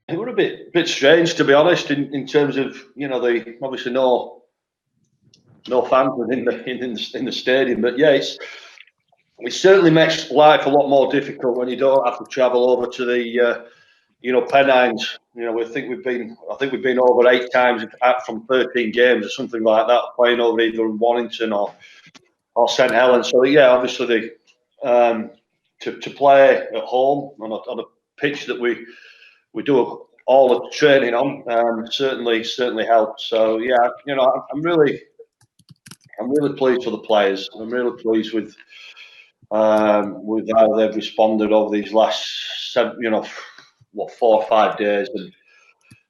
It was a bit strange, to be honest, in terms of the obviously no fans in the stadium, but yeah, it certainly makes life a lot more difficult when you don't have to travel over to the Pennines. I think we've been over 8 times from 13 games or something like that, playing over either in Warrington or St Helens. So yeah, obviously to play at home on a pitch that we do all the training on certainly helps. So yeah, I'm really pleased for the players. I'm really pleased with how they've responded over these last 4 or 5 days, and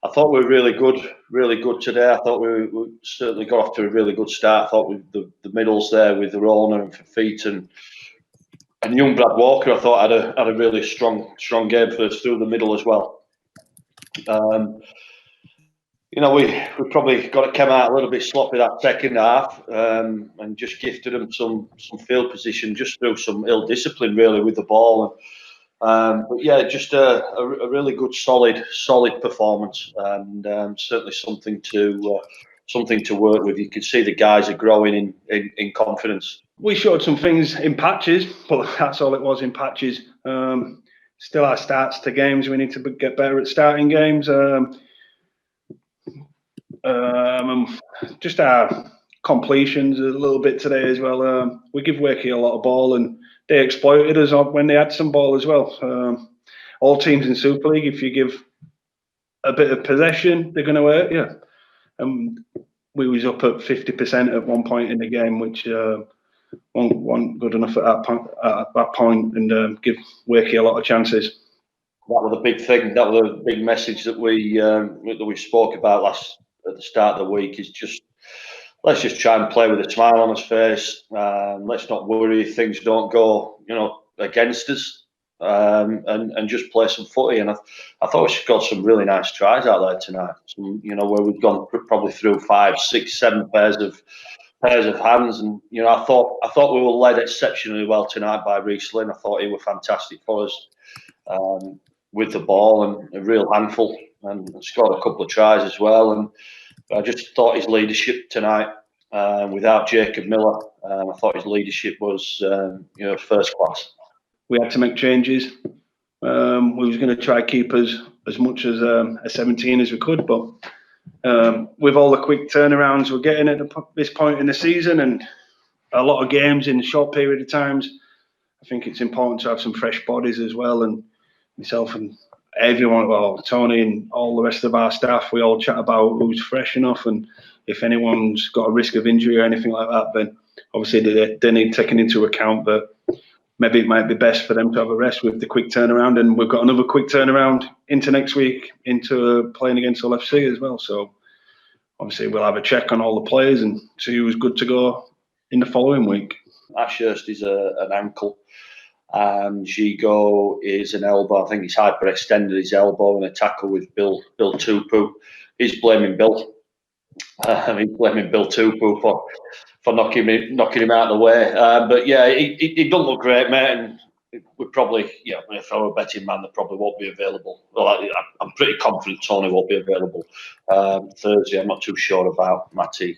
I thought we were really good today. I thought we certainly got off to a really good start. I thought with the middles there with Rona and Fafita and young Brad Walker, I thought had a really strong game for us through the middle as well. We probably came out a little bit sloppy that second half, and just gifted them some field position just through some ill discipline really with the ball. But yeah, just a really good solid performance, and certainly something to work with. You can see the guys are growing in confidence. We showed some things in patches, but that's all it was, in patches. Still our starts to games. We need to get better at starting games. Just our completions a little bit today as well. We give Wakey a lot of ball, and they exploited us when they had some ball as well. All teams in Super League, if you give a bit of possession, they're going to hurt you. We was up at 50% at one point in the game, which wasn't good enough at that point, and give Wakey a lot of chances. That was a big thing. That was a big message that we spoke about at the start of the week. Is just let's just try and play with a smile on his face. Let's not worry if things don't go against us, and just play some footy. And I thought we scored some really nice tries out there tonight. Where we've gone probably through 5, 6, 7 pairs of hands, and I thought we were led exceptionally well tonight by Reece Lynn. I thought he was fantastic for us with the ball, and a real handful, and scored a couple of tries as well. And I just thought his leadership tonight, without Jacob Miller, I thought his leadership was first class. We had to make changes. We was going to try keep us as much as a 17 as we could, but with all the quick turnarounds we're getting at this point in the season, and a lot of games in a short period of times, I think it's important to have some fresh bodies as well. And myself and everyone, well, Tony and all the rest of our staff, we all chat about who's fresh enough, and if anyone's got a risk of injury or anything like that, then obviously they need taken into account that maybe it might be best for them to have a rest with the quick turnaround. And we've got another quick turnaround into next week, into playing against Hull FC as well. So obviously we'll have a check on all the players and see who's good to go in the following week. Ashurst is an ankle, and Gigo is an elbow. I think he's hyperextended his elbow in a tackle with Bill Tupu. He's blaming Bill. He's blaming Bill Tupu for knocking him out of the way. But yeah, he doesn't look great, mate. And we probably, if I were a betting man, they probably won't be available. Well, I'm pretty confident Tony won't be available Thursday. I'm not too sure about Matty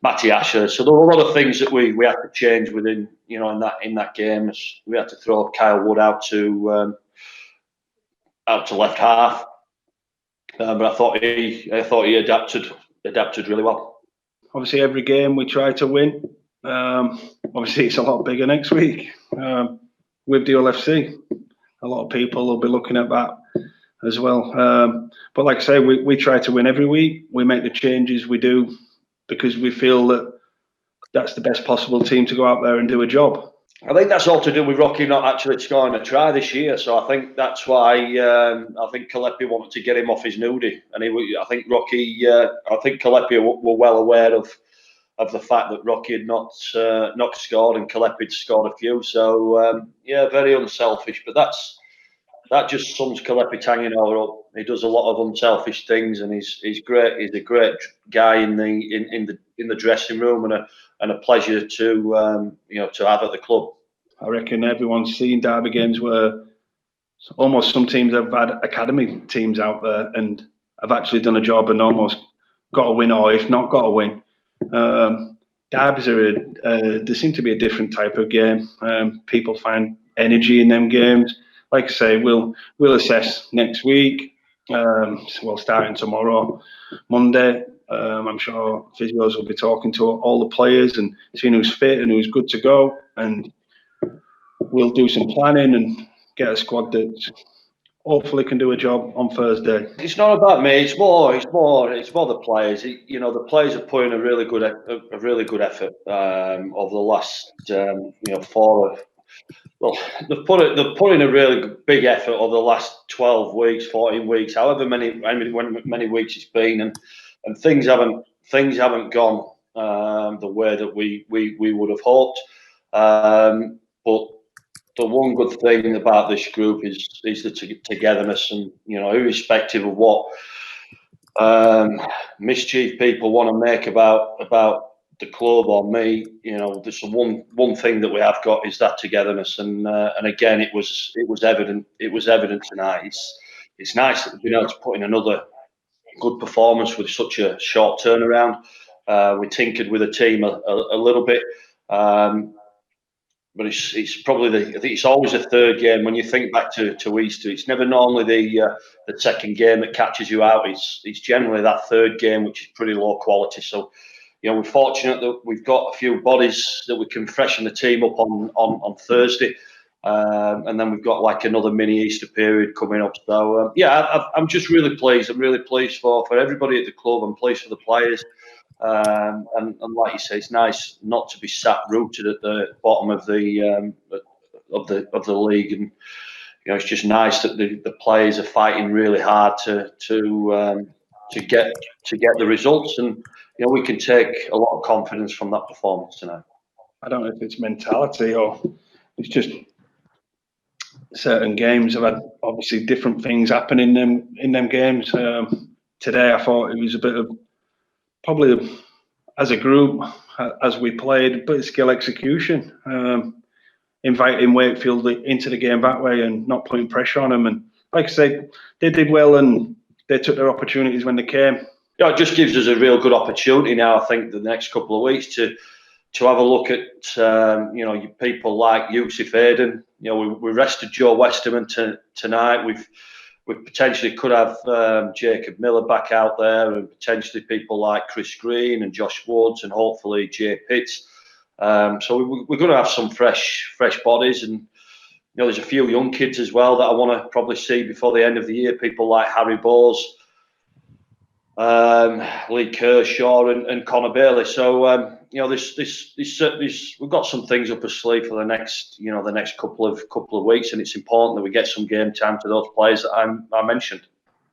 Asher. So there were a lot of things that we had to change within, in that game. We had to throw Kyle Wood out to left half, but I thought he adapted really well. Obviously, every game we try to win. Obviously, it's a lot bigger next week with the Hull FC. A lot of people will be looking at that as well. But like I say, we try to win every week. We make the changes we do because we feel that that's the best possible team to go out there and do a job. I think that's all to do with Rocky not actually scoring a try this year. So I think that's why I think Kalepi wanted to get him off his nudie. And I think Kalepi were well aware of the fact that Rocky had not scored and Kalepi had scored a few. So very unselfish. But that just sums Kalepi Tanginoa up. He does a lot of unselfish things, and he's great. He's a great guy in the dressing room, and a pleasure to have at the club. I reckon everyone's seen derby games where almost some teams have had academy teams out there and have actually done a job and almost got a win, or if not got a win. Derbies there seem to be a different type of game. People find energy in them games. Like I say, we'll assess next week. Well, starting tomorrow, Monday. I'm sure physios will be talking to all the players and seeing who's fit and who's good to go, and we'll do some planning and get a squad that hopefully can do a job on Thursday. It's not about me. It's more the players. The players are putting a really good effort over the last 4. Well, they've put in a really big effort over the last 12 weeks, 14 weeks, however many weeks it's been, and things haven't gone the way that we would have hoped. But the one good thing about this group is the togetherness, and irrespective of what mischief people want to make about the club or me, there's one thing that we have got is that togetherness, and again it was evident tonight. It's nice that we've been able to put in another good performance with such a short turnaround. We tinkered with the team a little bit. But it's probably I think it's always the third game. When you think back to Easter, it's never normally the second game that catches you out. It's generally that third game, which is pretty low quality. So, we're fortunate that we've got a few bodies that we can freshen the team up on Thursday, and then we've got like another mini Easter period coming up. So I'm just really pleased. I'm really pleased for everybody at the club. I'm pleased for the players. And like you say, it's nice not to be sat rooted at the bottom of the league, and it's just nice that the players are fighting really hard to get the results, and we can take a lot of confidence from that performance tonight. I don't know if it's mentality or it's just certain games have had obviously different things happen in them games. Today, I thought it was a bit of probably as a group, as we played, a bit of skill execution, inviting Wakefield into the game that way and not putting pressure on them. And like I say, they did well and they took their opportunities when they came. It just gives us a real good opportunity now, I think, the next couple of weeks to have a look at people like Yusuf Aden. We rested Joe Westerman tonight. We potentially could have Jacob Miller back out there, and potentially people like Chris Green and Josh Woods, and hopefully Jay Pitts. So we're going to have some fresh bodies, and there's a few young kids as well that I want to probably see before the end of the year. People like Harry Bowes, Lee Kershaw, and Connor Bailey. So we've got some things up our sleeve for the next couple of weeks, and it's important that we get some game time to those players that I mentioned.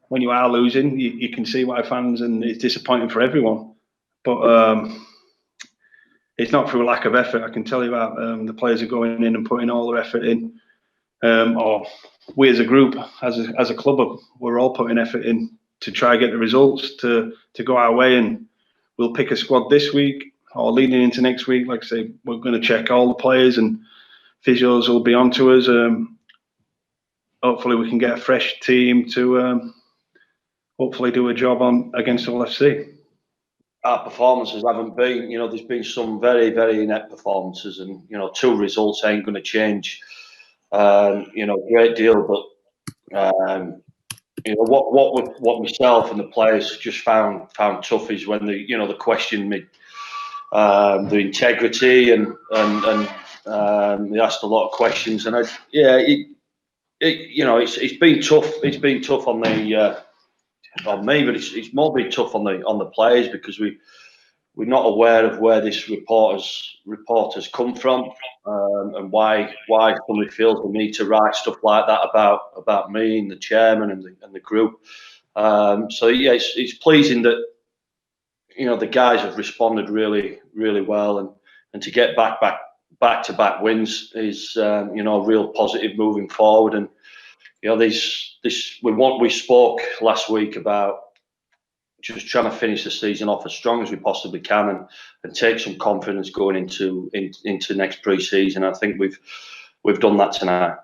When you are losing, you can see why fans, and it's disappointing for everyone. But it's not through lack of effort. I can tell you that the players are going in and putting all their effort in. Or we as a group, as a club, we're all putting effort in to try and get the results to go our way, and we'll pick a squad this week or leading into next week. Like I say, we're going to check all the players, and physios will be on to us. Hopefully we can get a fresh team to hopefully do a job against Hull FC. Our performances haven't been, there's been some very, very inept performances, and 2 results ain't going to change a great deal, but what myself and the players just found tough is when they questioned me, the integrity, and they asked a lot of questions, and it's been tough. It's been tough on me, but it's more been tough on the players, because we're not aware of where this reporters come from, and why somebody feels the need to write stuff like that about me and the chairman and the group. So yeah, it's pleasing that the guys have responded really, really well, and to get back-to-back wins is a real positive moving forward. And we spoke last week about just trying to finish the season off as strong as we possibly can, and take some confidence going into next pre-season. I think we've done that tonight.